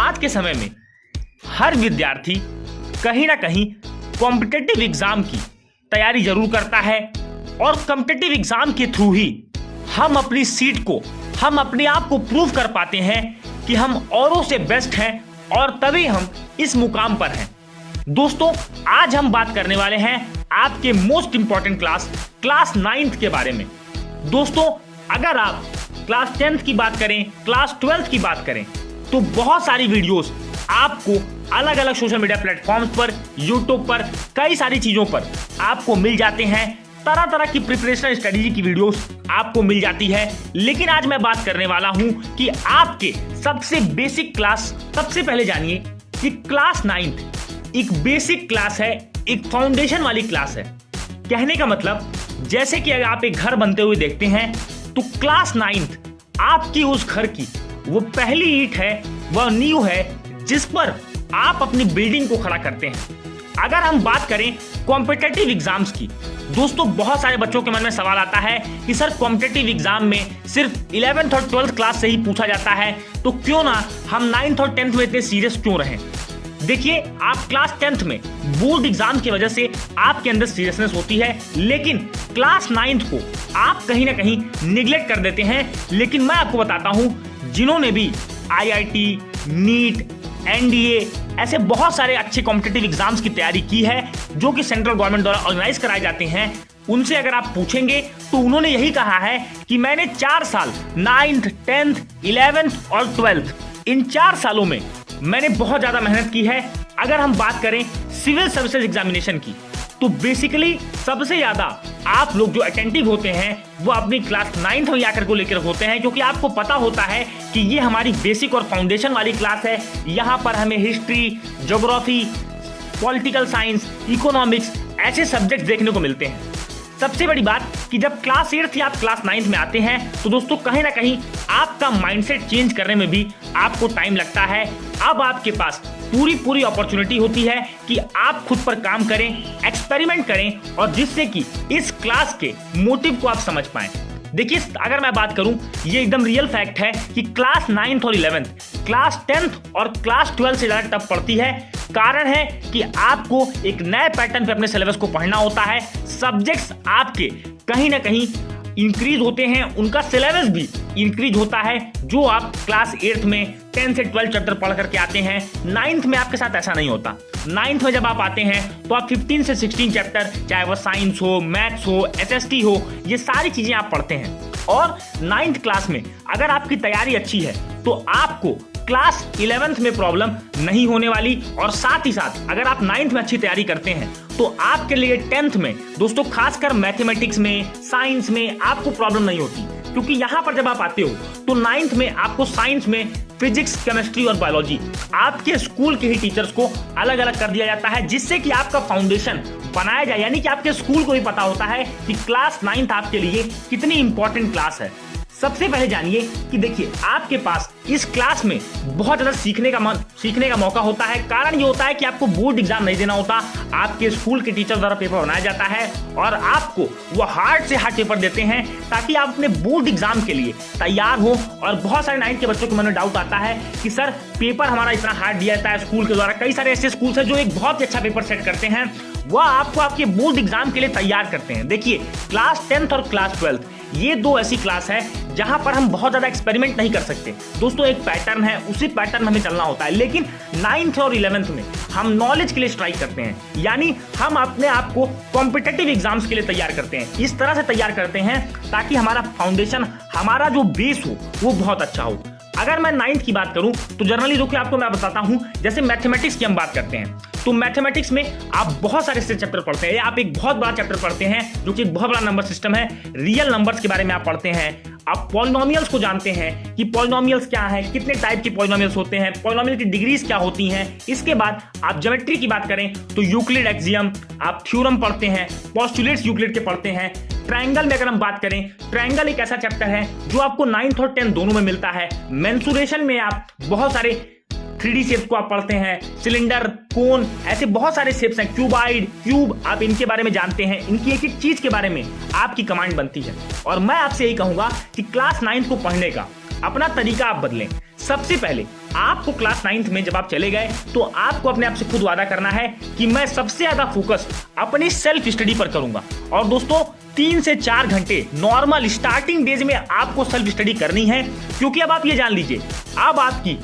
आज के समय में हर विद्यार्थी कहीं ना कहीं कॉम्पिटिटिव एग्जाम की तैयारी जरूर करता है और कॉम्पिटिटिव एग्जाम के थ्रू ही हम अपनी सीट को, हम अपने आप को प्रूव कर पाते हैं कि हम औरों से बेस्ट हैं और तभी हम इस मुकाम पर हैं। दोस्तों, आज हम बात करने वाले हैं आपके मोस्ट इंपॉर्टेंट क्लास 9th के बारे में। दोस्तों, अगर आप क्लास 10th की बात करें, क्लास 12th की बात करें, तो बहुत सारी वीडियोस आपको अलग अलग सोशल मीडिया प्लेटफॉर्म्स पर, यूट्यूब पर, कई सारी चीजों पर आपको मिल जाते हैं। तरह तरह की प्रिपरेशन स्ट्रेटेजी की वीडियोस आपको मिल जाती है। लेकिन आज मैं बात करने वाला हूं कि आपके सबसे बेसिक क्लास, सबसे पहले जानिए कि क्लास 9th एक बेसिक क्लास है, एक फाउंडेशन वाली क्लास है। कहने का मतलब, जैसे कि अगर आप एक घर बनते हुए देखते हैं तो क्लास 9th आपकी उस घर की वो पहली ईंट है, वह नींव है जिस पर आप अपनी बिल्डिंग को खड़ा करते हैं। अगर हम बात करें कॉम्पिटिटिव एग्जाम्स की, दोस्तों बहुत सारे बच्चों के मन में सवाल आता है कि सर कॉम्पिटिटिव एग्जाम में सिर्फ 11th और 12th क्लास से ही पूछा जाता है, तो क्यों ना हम 9th और 10th में इतने सीरियस क्यों रहें। देखिए, आप क्लास 10th में बोर्ड एग्जाम की वजह से आपके अंदर सीरियसनेस होती है, लेकिन क्लास 9th को आप कहीं ना कहीं निगलेक्ट कर देते हैं। लेकिन मैं आपको बताता हूं, जिन्होंने भी IIT, नीट, NDA ऐसे बहुत सारे अच्छे कॉम्पिटिटिव एग्जाम्स की तैयारी की है जो कि सेंट्रल गवर्नमेंट द्वारा ऑर्गेनाइज कराए जाते हैं, उनसे अगर आप पूछेंगे तो उन्होंने यही कहा है कि मैंने 4 साल 9th, 10th, 11th और 12th इन 4 सालों में मैंने बहुत ज्यादा मेहनत की है। अगर हम बात करें सिविल सर्विसेज एग्जामिनेशन की, तो बेसिकली सबसे ज्यादा आप लोग जो अटेंटिव होते हैं वो अपनी क्लास 9th में आकर को लेकर होते हैं, क्योंकि आपको पता होता है कि ये हमारी बेसिक और फाउंडेशन वाली क्लास है। यहाँ पर हमें history, geography, political science, economics ऐसे सब्जेक्ट देखने को मिलते हैं। सबसे बड़ी बात कि जब क्लास 8th या आप क्लास 9th में आते हैं तो दोस्तों कहीं ना कहीं आपका माइंडसेट चेंज करने में भी आपको टाइम लगता है। अब आपके पास पूरी अपॉर्चुनिटी होती है कि आप खुद पर काम करें, एक्सपेरिमेंट करें, और जिससे कि इस क्लास के मोटिव को आप समझ पाएं। देखिए, अगर मैं बात करूं, ये एकदम रियल फैक्ट है कि क्लास 9th और 11th क्लास 10th और क्लास 12th से ज्यादा टफ पड़ती है। कारण है कि आपको एक नए पैटर्न पे अपने सिलेबस को पढ़ना होता है। सब्जेक्ट्स आपके कहीं ना कहीं इंक्रीज होते हैं, उनका सिलेबस भी इंक्रीज होता है, जो आप क्लास 8th में 10 से 12 चैप्टर पढ़ करके आते हैं। 9th में आपके साथ ऐसा नहीं होता। 9th में जब आप आते हैं तो आप 15 से 16 चैप्टर, चाहे वो साइंस हो, मैथ्स हो, SST हो, ये सारी चीजें आप पढ़ते हैं। और 9th क्लास में अगर आपकी तैयारी अच्छी है तो आपको क्लास 11th में प्रॉब्लम नहीं होने वाली, और साथ ही साथ अगर आप 9th में अच्छी तैयारी करते हैं तो आपके लिए 10th में दोस्तों खासकर मैथमेटिक्स में, साइंस में आपको प्रॉब्लम नहीं होती, क्योंकि यहां पर जब आप आते हो तो 9th में आपको साइंस में फिजिक्स, केमिस्ट्री और बायोलॉजी आपके स्कूल के ही टीचर्स को अलग अलग कर दिया जाता है, जिससे कि आपका फाउंडेशन बनाया जाए। यानी कि आपके स्कूल को भी पता होता है कि क्लास 9th आपके लिए कितनी इंपॉर्टेंट क्लास है। सबसे पहले जानिए कि देखिए, आपके पास इस क्लास में बहुत ज्यादा सीखने का मौका होता है। कारण ये होता है कि आपको बोर्ड एग्जाम नहीं देना होता, आपके स्कूल के टीचर द्वारा पेपर बनाया जाता है और आपको वो हार्ड से हार्ड पेपर देते हैं ताकि आप अपने बोर्ड एग्जाम के लिए तैयार हो। और बहुत सारे 9th के बच्चों के मन में डाउट आता है कि सर पेपर हमारा इतना हार्ड दिया जाता है स्कूल के द्वारा। कई सारे ऐसे स्कूल है जो एक बहुत ही अच्छा पेपर सेट करते हैं, वह आपको आपके बोर्ड एग्जाम के लिए तैयार करते हैं। देखिए, क्लास 10th और क्लास 12th ये दो ऐसी क्लास है जहां पर हम बहुत ज्यादा एक्सपेरिमेंट नहीं कर सकते। दोस्तों, एक पैटर्न है, उसी पैटर्न में हमें चलना होता है। लेकिन 9th और 11th में हम नॉलेज के लिए स्ट्राइक करते हैं, यानी हम अपने आप को कॉम्पिटिटिव एग्जाम्स के लिए तैयार करते हैं। इस तरह से तैयार करते हैं ताकि हमारा फाउंडेशन, हमारा जो बेस हो वो बहुत अच्छा हो। अगर मैं 9th की बात करूं तो जनरली जो कि आपको मैं बताता हूं, जैसे मैथमेटिक्स की हम बात करते हैं तो मैथमेटिक्स में आप बहुत सारे चैप्टर पढ़ते हैं। आप एक बहुत बड़ा चैप्टर पढ़ते हैं जो कि एक बहुत बड़ा नंबर सिस्टम है। रियल नंबर्स के बारे में आप पढ़ते हैं, आप पॉलिनोमियल्स को जानते हैं कि पॉलिनोमियल्स क्या है, कितने टाइप के पॉलिनोमियल्स होते हैं, पॉलिनोमियल की डिग्रीज क्या होती हैं। इसके बाद आप ज्योमेट्री की बात करें तो यूक्लिड एक्सियम, आप थ्योरम पढ़ते हैं, पोस्टुलेट्स यूक्लिड के पढ़ते हैं। ट्रायंगल में अगर हम बात करें, ट्रायंगल एक ऐसा चैप्टर है जो आपको 9th और 10th दोनों में मिलता है। मेंसुरेशन में आप बहुत सारे 3D शेप्स को आप पढ़ते हैं, सिलेंडर, कोन, ऐसे बहुत सारे शेप्स हैं, क्यूबाइड, क्यूब, आप इनके बारे में जानते हैं। इनकी एक एक चीज के बारे में आपकी कमांड बनती है। और मैं आपसे यही कहूंगा कि क्लास 9th को पढ़ने का अपना तरीका आप बदलें। सबसे पहले आपको क्लास 9th में जब आप चले गए तो आपको अपने आप से खुद वादा करना है कि मैं सबसे ज्यादा फोकस अपनी सेल्फ स्टडी पर करूंगा। और दोस्तों 3 से 4 घंटे नॉर्मल स्टार्टिंग डेज में आपको सेल्फ स्टडी करनी है, क्योंकि अब आप ये जान लीजिए अब आपकी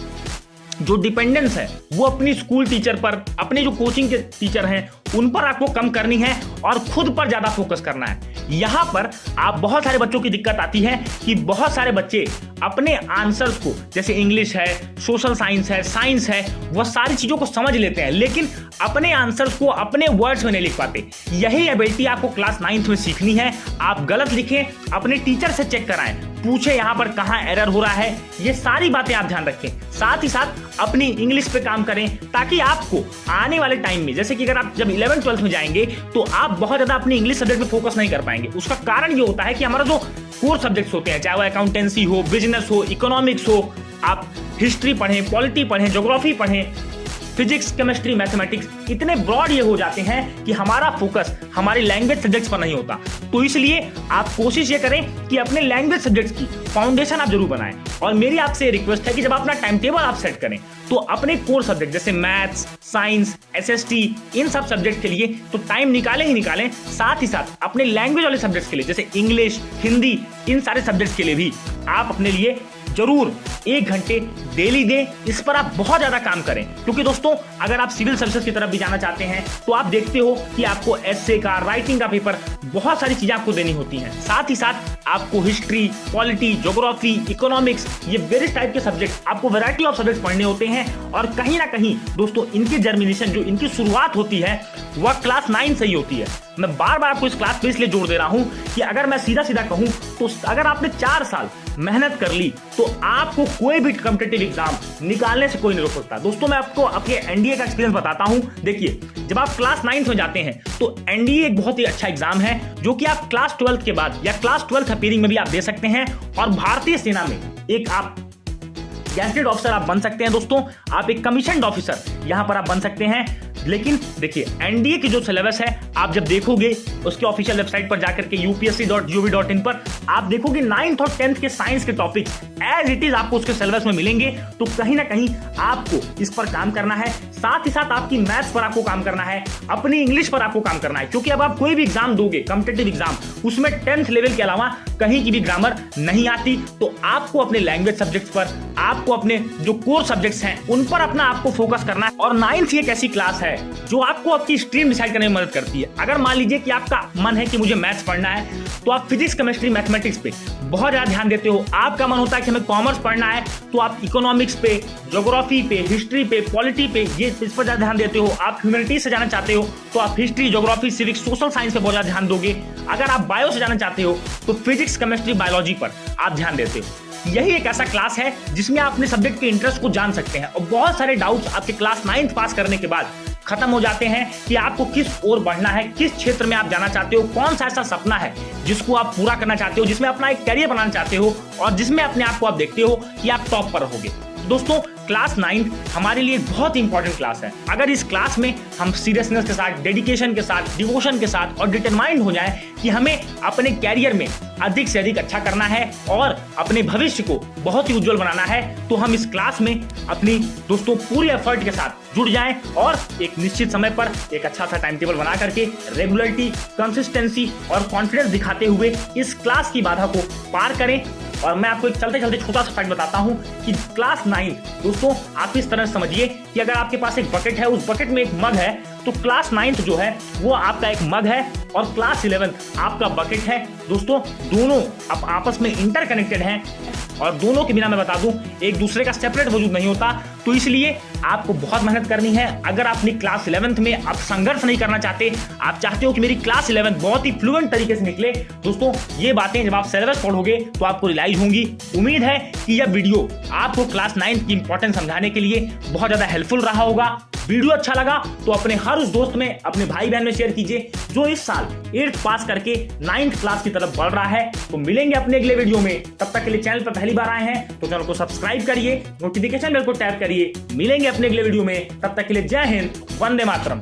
जो डिपेंडेंस है वो अपनी स्कूल टीचर पर, अपने जो कोचिंग के टीचर हैं उन पर आपको कम करनी है और खुद पर ज्यादा फोकस करना है। यहां पर आप बहुत सारे बच्चों की दिक्कत आती है कि बहुत सारे बच्चे अपने आंसर्स को, जैसे इंग्लिश है, सोशल साइंस है, साइंस है, वह सारी चीजों को समझ लेते हैं लेकिन अपने आंसर्स को अपने वर्ड्स में नहीं लिख पाते। यही एबिलिटी आपको क्लास 9th में सीखनी है। आप गलत लिखें, अपने टीचर से चेक कराएं, पूछे यहाँ पर कहाँ एरर हो रहा है, ये सारी बातें आप ध्यान रखें। साथ ही साथ अपनी इंग्लिश पे काम करें ताकि आपको आने वाले टाइम में, जैसे कि अगर आप जब 11th 12th में जाएंगे तो आप बहुत ज्यादा अपनी इंग्लिश सब्जेक्ट में फोकस नहीं कर पाएंगे। उसका कारण ये होता है कि हमारा जो कोर सब्जेक्ट्स होते हैं, चाहे वो अकाउंटेंसी हो, बिजनेस हो, इकोनॉमिक्स हो, आप हिस्ट्री पढ़ें, पॉलिटी पढ़ें, ज्योग्राफी पढ़ें, फिजिक्स, केमिस्ट्री, मैथमेटिक्स, इतने ब्रॉड ये हो जाते हैं कि हमारा फोकस हमारी लैंग्वेज सब्जेक्ट्स पर नहीं होता। तो इसलिए आप कोशिश ये करें कि अपने लैंग्वेज सब्जेक्ट्स की फाउंडेशन आप जरूर बनाएं। और मेरी आपसे रिक्वेस्ट है कि जब अपना टाइम टेबल आप सेट करें तो अपने कोर सब्जेक्ट जैसे मैथ्स, साइंस, एसएसटी, इन सब सब्जेक्ट के लिए तो टाइम निकालें ही निकालें। साथ ही साथ अपने लैंग्वेज वाले सब्जेक्ट्स के लिए जैसे इंग्लिश, हिंदी, इन सारे सब्जेक्ट्स के लिए भी आप अपने लिए जरूर 1 घंटे डेली दें। इस पर आप बहुत ज्यादा काम करें, क्योंकि दोस्तों अगर आप सिविल सर्विसेज की तरफ भी जाना चाहते हैं तो आप देखते हो कि आपको एस्से का, राइटिंग का पेपर, बहुत सारी चीजें आपको देनी होती हैं। साथ ही साथ आपको हिस्ट्री, पॉलिटी, ज्योग्राफी, इकोनॉमिक्स, ये वेरियस टाइप के सब्जेक्ट, आपको वैरायटी ऑफ सब्जेक्ट पढ़ने होते हैं। और कहीं ना कहीं दोस्तों इनकी जर्मिनेशन, जो इनकी शुरुआत होती है वह क्लास 9 से ही होती है। मैं बार बार आपको इस क्लास पे इसलिए जोड़ दे रहा हूं कि अगर मैं सीधा सीधा कहूं तो अगर आपने 4 साल मेहनत कर ली तो आपको कोई भी कॉम्पिटिटिव एग्जाम निकालने से कोई नहीं रोक सकता। दोस्तों मैं आपको अपने एनडीए का एक्सपीरियंस बताता हूं। देखिए, जब आप क्लास 9th में जाते हैं तो एनडीए एक बहुत ही अच्छा एग्जाम है जो कि आप क्लास 12th के बाद या क्लास 12th अपीयरिंग में भी आप दे सकते हैं। और भारतीय सेना में एक आप गैजेटेड ऑफिसर आप बन सकते हैं। दोस्तों आप एक कमीशन्ड ऑफिसर यहां पर आप बन सकते हैं। लेकिन देखिए, एनडीए की जो सिलेबस है आप जब देखोगे उसके ऑफिशियल वेबसाइट पर जाकर के upsc.gov.in पर आप देखोगे 9th और 10th के साइंस के टॉपिक्स एज इट इज आपको उसके सिलेबस में मिलेंगे। तो कहीं ना कहीं आपको इस पर काम करना है। साथ ही साथ आपकी मैथ्स पर आपको काम करना है, अपनी इंग्लिश पर आपको काम करना है, क्योंकि अब आप कोई भी एग्जाम दोगे कॉम्पिटिटिव एग्जाम, उसमें 10th लेवल के अलावा कहीं की भी ग्रामर नहीं आती। तो आपको अपने लैंग्वेज सब्जेक्ट्स पर, आपको अपने जो कोर सब्जेक्ट्स हैं उन पर अपना आपको फोकस करना है। और 9th एक ऐसी क्लास है जो आपको आपकी स्ट्रीम डिसाइड करने में मदद करती है। अगर मान लीजिए कि आपका मन है कि मुझे मैथ्स पढ़ना है तो आप फिजिक्स, केमिस्ट्री, मैथमेटिक्स पे बहुत ज्यादा ध्यान देते हो। आपका मन होता है कि हमें कॉमर्स पढ़ना है तो आप इकोनॉमिक्स पे, ज्योग्राफी पे, हिस्ट्री पे, पॉलिटी पे, ये इस पर ज्यादा ध्यान देते हो। आप ह्यूमैनिटीज से जाना चाहते हो तो आप history, geography, civics, social science पे बहुत ज्यादा ध्यान दोगे। अगर आप बायो से जाना चाहते हो तो फिजिक्स, केमिस्ट्री, बायोलॉजी पर आप ध्यान देते हो। यही एक ऐसा क्लास है जिसमें आप अपने सब्जेक्ट के इंटरेस्ट को जान सकते हैं। और बहुत सारे डाउट्स आपके क्लास 9th पास करने के बाद खत्म हो जाते हैं कि आपको किस ओर बढ़ना है, किस क्षेत्र में आप जाना चाहते हो, कौन सा ऐसा सपना है जिसको आप पूरा करना चाहते हो, जिसमें अपना एक करियर बनाना चाहते हो और जिसमें अपने आप को आप देखते हो कि आप टॉप पर रहोगे। दोस्तों क्लास 9 हमारे लिए बहुत ही इंपॉर्टेंट क्लास है। अगर इस क्लास में हम सीरियसनेस के साथ, डेडिकेशन के साथ, डिवोशन के साथ और डिटरमाइंड हो जाए कि हमें अपने कैरियर में अधिक से अधिक अच्छा करना है और अपने भविष्य को बहुत ही उज्जवल बनाना है, तो हम इस क्लास में अपनी दोस्तों पूरी एफर्ट के साथ जुड़ जाएं और एक निश्चित समय पर एक अच्छा सा टाइम टेबल बना करके रेगुलरिटी, कंसिस्टेंसी और कॉन्फिडेंस दिखाते हुए इस क्लास की बाधा को पार करें। और मैं आपको एक चलते चलते छोटा सा फैक्ट बताता हूं कि क्लास 9 दोस्तों आप इस तरह समझिए कि अगर आपके पास एक बकेट है, उस बकेट में एक मग है, तो क्लास 9 जो है वो आपका एक मग है और क्लास 11 आपका बकेट है। दोस्तों दोनों अब आपस में इंटरकनेक्टेड हैं और दोनों के बिना मैं बता दूं एक दूसरे का सेपरेट वजूद नहीं होता। तो इसलिए आपको बहुत मेहनत करनी है। अगर आप अपनी क्लास 11th में आप संघर्ष नहीं करना चाहते, आप चाहते हो कि मेरी क्लास 11 बहुत ही फ्लुएंट तरीके से निकले, दोस्तों ये बातें जब आप सिलेबस पढ़ोगे तो आपको रियलाइज होंगी। उम्मीद है कि यह वीडियो आपको क्लास 9 की इंपॉर्टेंस समझाने के लिए बहुत ज्यादा हेल्पफुल रहा होगा। वीडियो अच्छा लगा तो अपने हर उस दोस्त में, अपने भाई बहन में शेयर कीजिए जो इस साल 8th पास करके 9th क्लास की तरफ बढ़ रहा है। तो मिलेंगे अपने अगले वीडियो में, तब तक के लिए चैनल पर पहली बार आए हैं तो चैनल को सब्सक्राइब करिए, नोटिफिकेशन बेल को टैप करिए। मिलेंगे अपने अगले वीडियो में, तब तक के लिए जय हिंद, वंदे मातरम।